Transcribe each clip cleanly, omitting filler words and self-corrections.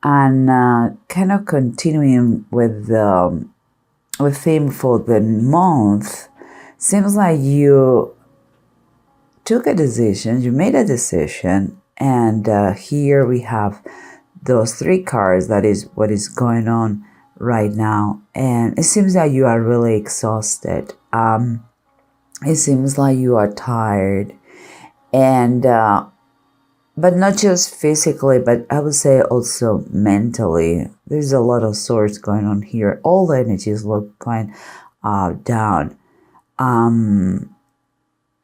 And kind of continuing with the theme for the month, seems like you took a decision, you made a decision, and here we have those three cards. That is what is going on right now, and it seems that you are really exhausted. It seems like you are tired, and but not just physically, but I would say also mentally. There's a lot of sorts going on here. All the energies look going down in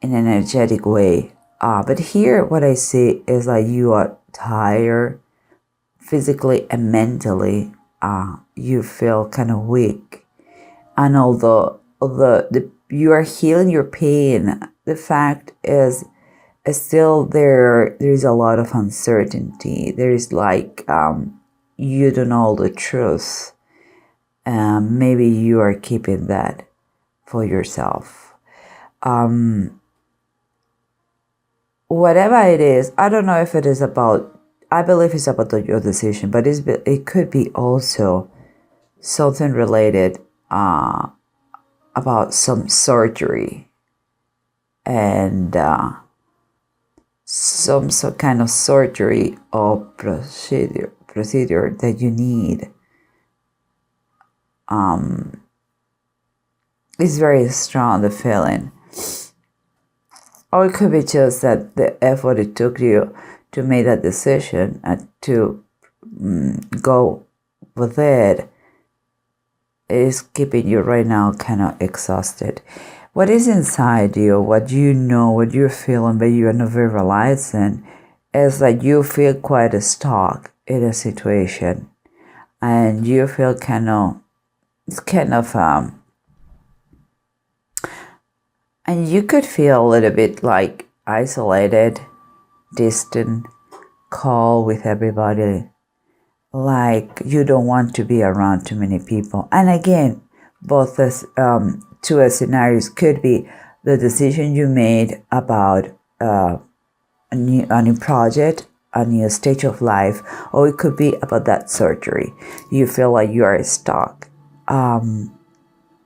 an energetic way. But here, what I see is like you are tired physically and mentally. You feel kind of weak. And although you are healing your pain, the fact is still there's a lot of uncertainty. There is like you don't know the truth. Maybe you are keeping that for yourself. Whatever it is, I don't know if it is about, I believe it's about your decision, but it could be also something related about some surgery and some kind of surgery or procedure that you need. It's very strong, the feeling. Or it could be just that the effort it took you to make that decision and to go with it is keeping you right now kind of exhausted. What is inside you, what you know, what you're feeling, but you are not realizing, is that you feel quite stuck in a situation, and you feel and you could feel a little bit like isolated, distant, cold with everybody, like you don't want to be around too many people. And again, both this two scenarios could be the decision you made about a new project, a new stage of life, or it could be about that surgery. You feel like you are stuck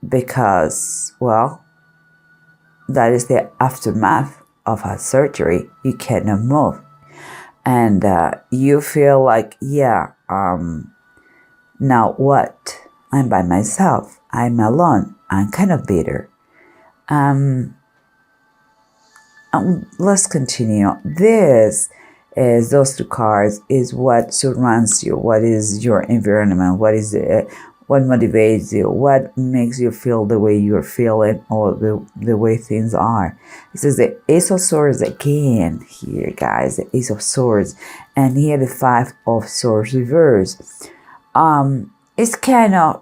because, well, that is the aftermath of a surgery. You cannot move, and you feel like, now what? I'm by myself. I'm alone. I'm kind of bitter. Let's continue. This is those two cards is what surrounds you. What is your environment? What motivates you? What makes you feel the way you're feeling, or the way things are? This is the Ace of Swords again here, guys. The Ace of Swords, and here the Five of Swords reverse. It's kind of,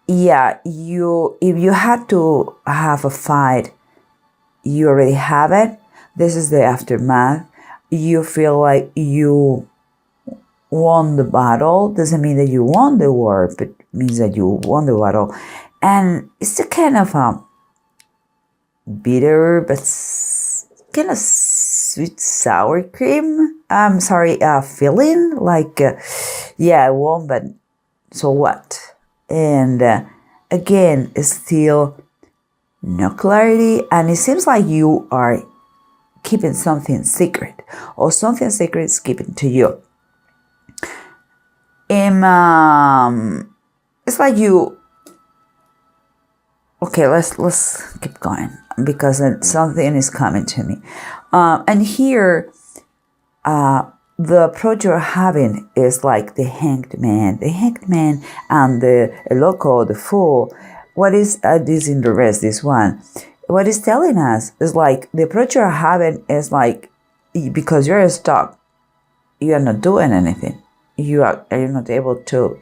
if you had to have a fight, you already have it. This is the aftermath. You feel like you won the battle. Doesn't mean that you won the war, but means that you won the battle. And it's a kind of bitter, but kind of sweet sour cream. Feeling like, I won, but so what? And again, it's still no clarity, and it seems like you are keeping something secret, or something secret is keeping to you. It's like you. Okay, let's keep going, because something is coming to me. And here, the approach you're having is like the Hanged Man, and the Loco, the Fool. What is this in the rest? This one, what is telling us is like the approach you're having is like, because you're stuck, you are not doing anything. You're not able to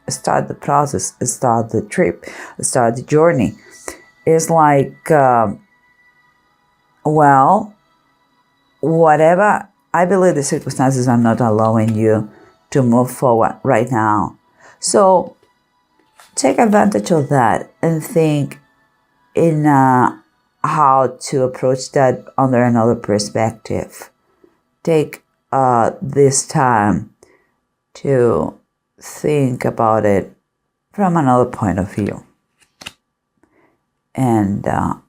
start the process, start the trip, start the journey. It's like, whatever. I believe the circumstances are not allowing you to move forward right now. So take advantage of that and think in how to approach that under another perspective. Take this time to think about it from another point of view. And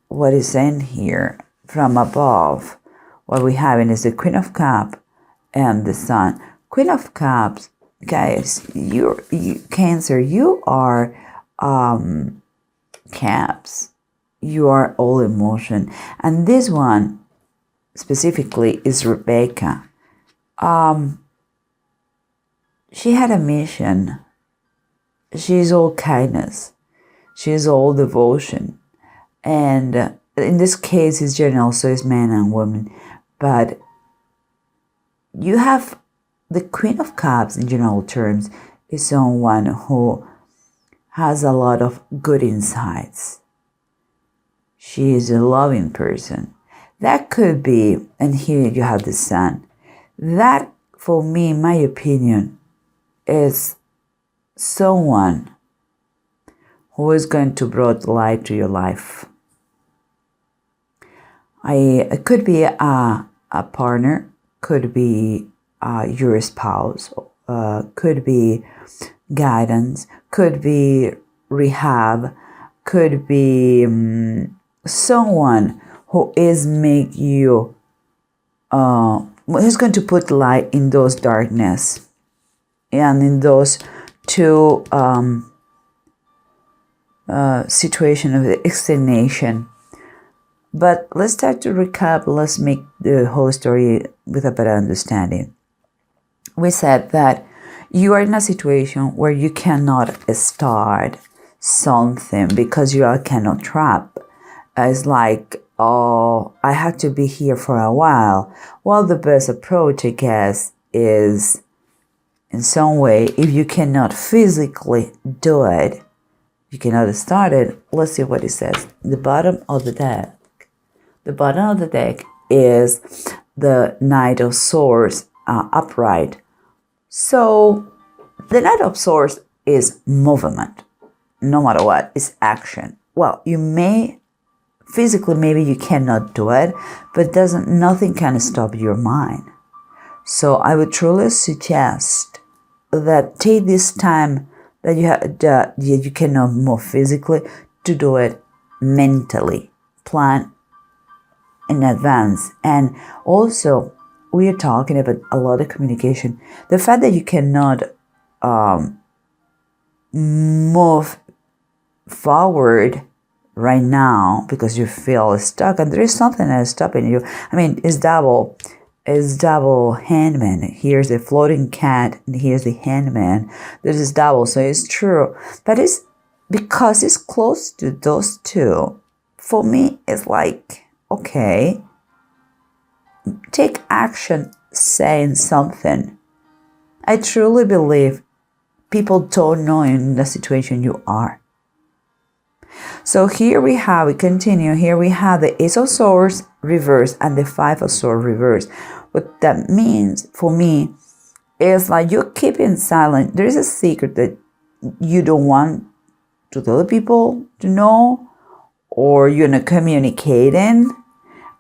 what is in here from above, what we have is the Queen of Cups and the Sun. Queen of Cups, guys, you Cancer, you are Caps. You are all emotion. And this one specifically is Rebecca. She had a mission. She's all kindness. She's all devotion. And in this case, it's general, so it's man and woman. But you have the Queen of Cups in general terms is someone who has a lot of good insights. She is a loving person. That could be, and here you have the Sun. That, for me, in my opinion, is someone who is going to bring light to your life. It could be a partner, could be your spouse, could be guidance, could be rehab, could be someone who is make you, who's going to put light in those darkness and in those two situation of the explanation. But let's start to recap. Let's make the whole story with a better understanding. We said that you are in a situation where you cannot start something because you are kind of trapped. It's like, oh, I have to be here for a while. Well, the best approach, I guess, is in some way, if you cannot physically do it, you cannot start it. Let's see what it says. The bottom of the deck. The bottom of the deck is the Knight of Swords upright. So the Knight of Swords is movement. No matter what, it's action. Well, you may physically, maybe you cannot do it, but nothing can stop your mind. So I would truly suggest that take this time that you cannot move physically to do it mentally. Plan in advance. And also, we are talking about a lot of communication. The fact that you cannot move forward right now because you feel stuck, and there is something that is stopping you. I mean, it's double handman. Here's the floating cat, and here's the handman. This is double, so it's true. But it's because it's close to those two. For me, it's like, okay, take action saying something. I truly believe people don't know in the situation you are. So here we continue. Here we have the Ace of Swords reverse and the Five of Swords reverse. What that means for me is like you're keeping silent. There is a secret that you don't want to tell the people to know, or you're not communicating,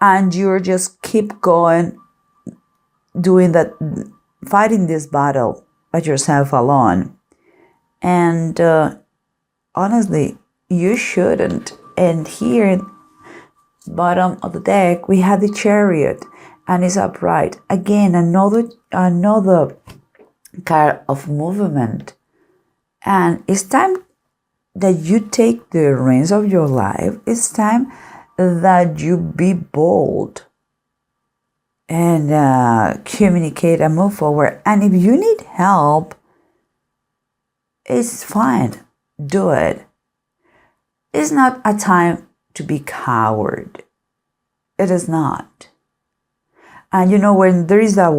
and you're just keep going, doing that, fighting this battle by yourself alone. And honestly, you shouldn't. And here, bottom of the deck, we have the Chariot, and it's upright. Again, another card of movement. And it's time that you take the reins of your life. It's time that you be bold and communicate and move forward. And if you need help, it's fine. Do it. It's not a time to be coward. It is not. And you know, when there is a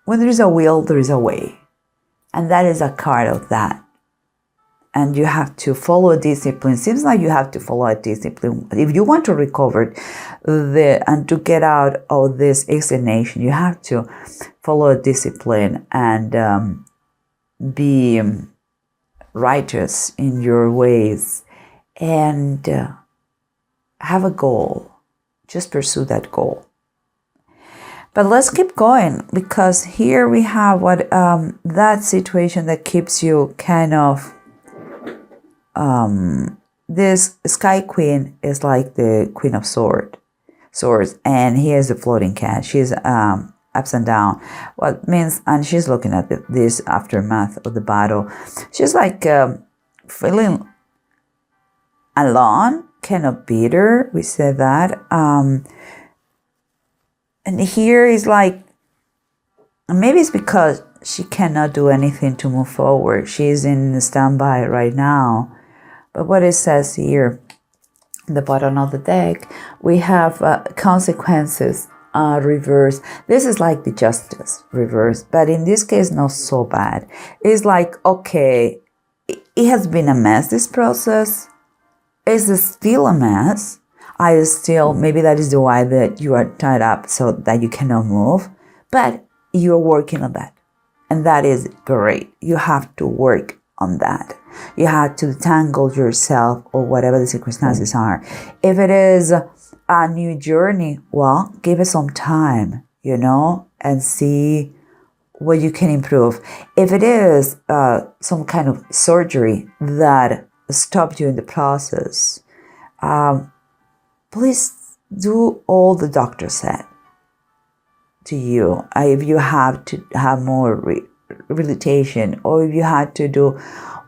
will, there is a way. And that is a card of that. And you have to follow a discipline. Seems like you have to follow a discipline. If you want to recover and to get out of this explanation, you have to follow a discipline and be righteous in your ways and have a goal. Just pursue that goal. But let's keep going, because here we have what that situation that keeps you kind of this Sky Queen is like the Queen of Swords, and here's the floating cat. She's ups and down. What means, and she's looking at this aftermath of the battle. She's like feeling alone, kind of bitter. We said that. And here is like, maybe it's because she cannot do anything to move forward. She's in standby right now. But what it says here, the bottom of the deck, we have consequences reversed. This is like the justice reversed, but in this case, not so bad. It's like, okay, it has been a mess, this process. Is still a mess. Maybe that is the why that you are tied up so that you cannot move, but you're working on that. And that is great. You have to work on that. You have to tangle yourself or whatever the circumstances are. If it is a new journey, well, give it some time, and see what you can improve. If it is some kind of surgery that stopped you in the process, please do all the doctor said to you. If you have to have more rehabilitation, or if you had to do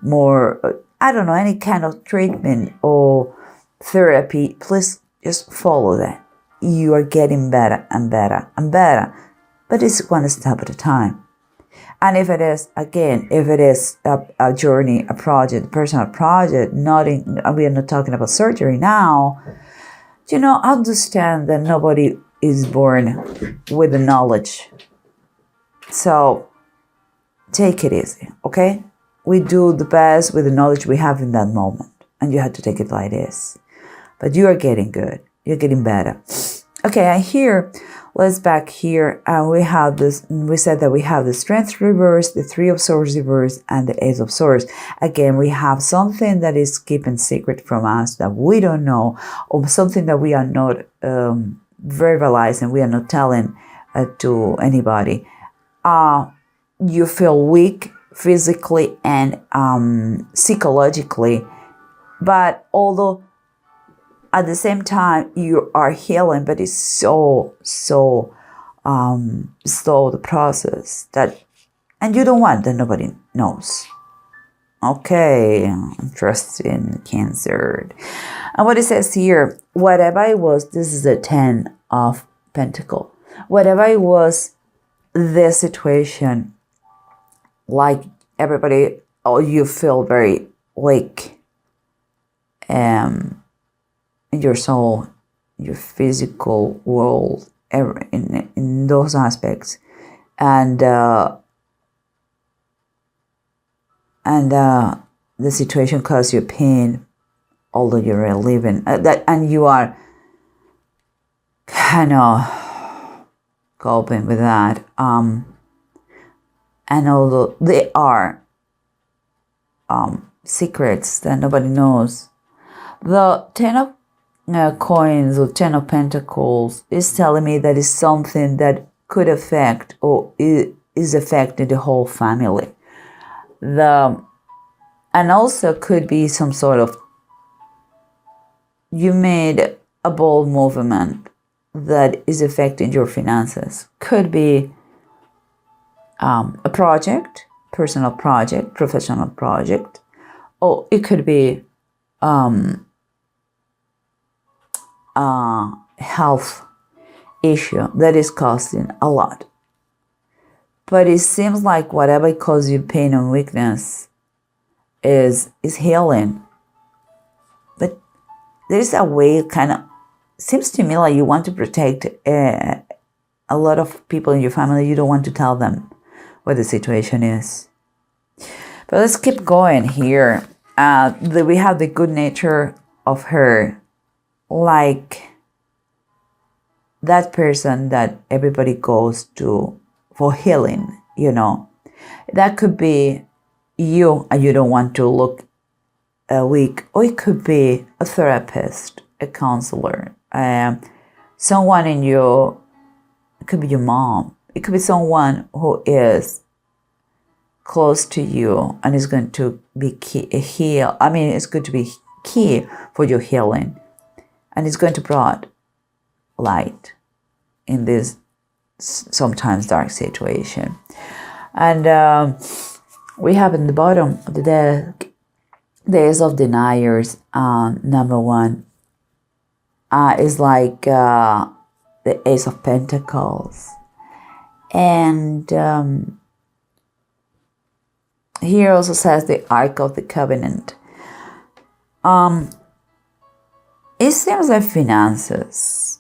more, any kind of treatment or therapy, please just follow that. You are getting better and better and better, but it's one step at a time. And if it is a journey, a project, personal project, we are not talking about surgery now, understand that nobody is born with the knowledge. So take it easy, okay? We do the best with the knowledge we have in that moment, and you have to take it like this. But you are getting good. You're getting better. Okay, and here, let's back here, and we have this. We said that we have the Strength reverse, the Three of Swords reverse, and the Ace of Swords. Again, we have something that is keeping secret from us that we don't know, or something that we are not verbalizing, we are not telling to anybody. You feel weak physically and psychologically, but although at the same time you are healing, but it's so slow, the process, and you don't want that nobody knows. Okay, interesting, Cancer. And what it says here, whatever it was, this is the 10 of Pentacles. Whatever it was, this situation, like everybody, you feel very weak in your soul, your physical world, in those aspects, and the situation causes you pain, although you're living and you are kind of coping with that. And although they are secrets that nobody knows, the 10 of coins or 10 of Pentacles is telling me that it's something that could affect or is affecting the whole family. And also could be some sort of, you made a bold movement that is affecting your finances. Could be a project, personal project, professional project, or it could be health issue that is costing a lot. But it seems like whatever causes you pain and weakness is healing. But there's a way, kind of seems to me like you want to protect a lot of people in your family. You don't want to tell them what the situation is. But let's keep going here. We have the good nature of her, like that person that everybody goes to for healing, That could be you, and you don't want to look weak. Or it could be a therapist, a counselor, someone in your It could be your mom. It could be someone who is close to you and is going to be it's going to be key for your healing, and it's going to bring light in this sometimes dark situation. And we have in the bottom of the deck the Ace of Deniers. Number one is like the Ace of Pentacles, and here also says the Ark of the Covenant. It seems like finances.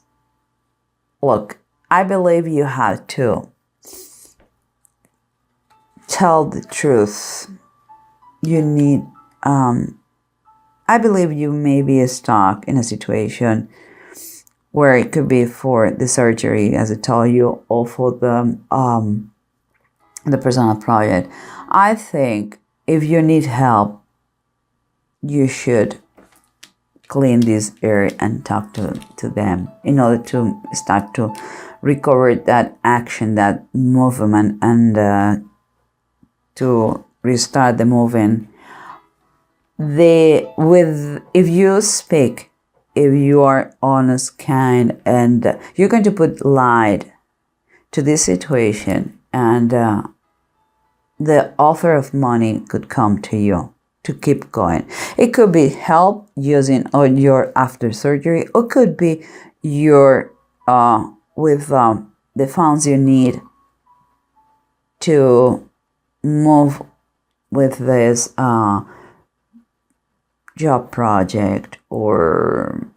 Look, I believe you have to tell the truth. You need, I believe you may be stuck in a situation where it could be for the surgery, as I told you, or for the personal project. I think if you need help, you should clean this area and talk to them in order to start to recover that action, that movement, and to restart the moving. If you speak, if you are honest, kind, and you're going to put light to this situation, and the offer of money could come to you to keep going. It could be help using on your after surgery, or could be your with the funds you need to move with this job project or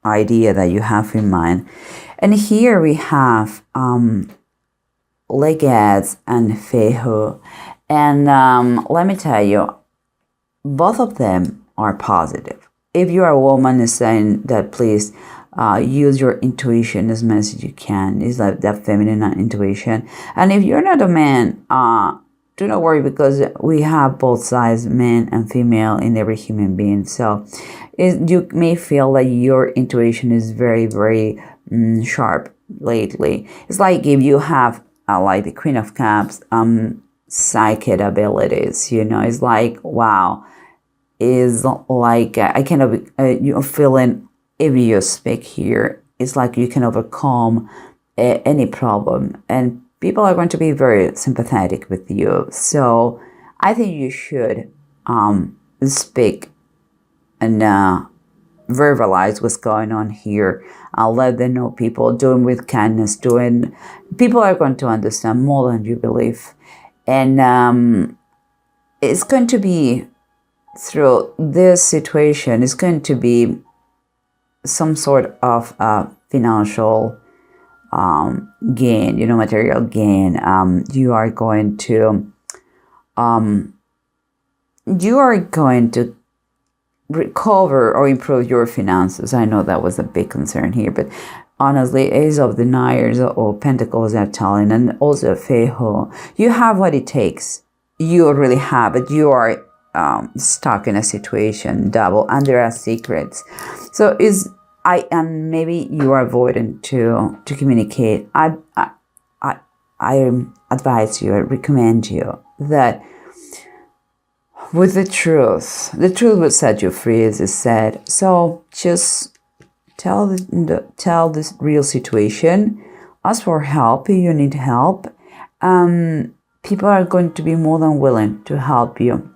idea that you have in mind. And here we have Legates and Fehu, and let me tell you, both of them are positive. If you are a woman, is saying that please use your intuition as much as you can. It's like that feminine intuition. And if you're not a man, do not worry, because we have both sides, men and female, in every human being. So you may feel like your intuition is very, very sharp lately. It's like if you have like the Queen of Cups, psychic abilities, it's like, wow, is like I can you're feeling, if you speak here, it's like you can overcome any problem, and people are going to be very sympathetic with you. So I think you should speak and verbalize what's going on here. I'll let them know. People doing with kindness, people are going to understand more than you believe. And it's going to be, through this situation, it's going to be some sort of financial gain, material gain. You are going to recover or improve your finances. I know that was a big concern here, but honestly, Ace of Deniers or Pentacles are telling, and also Feho, you have what it takes. You really have it. You are stuck in a situation, double, and there are secrets. So and maybe you are avoiding to communicate. I advise you, I recommend you that with the truth will set you free, as I said. So just tell this real situation. Ask for help if you need help. People are going to be more than willing to help you.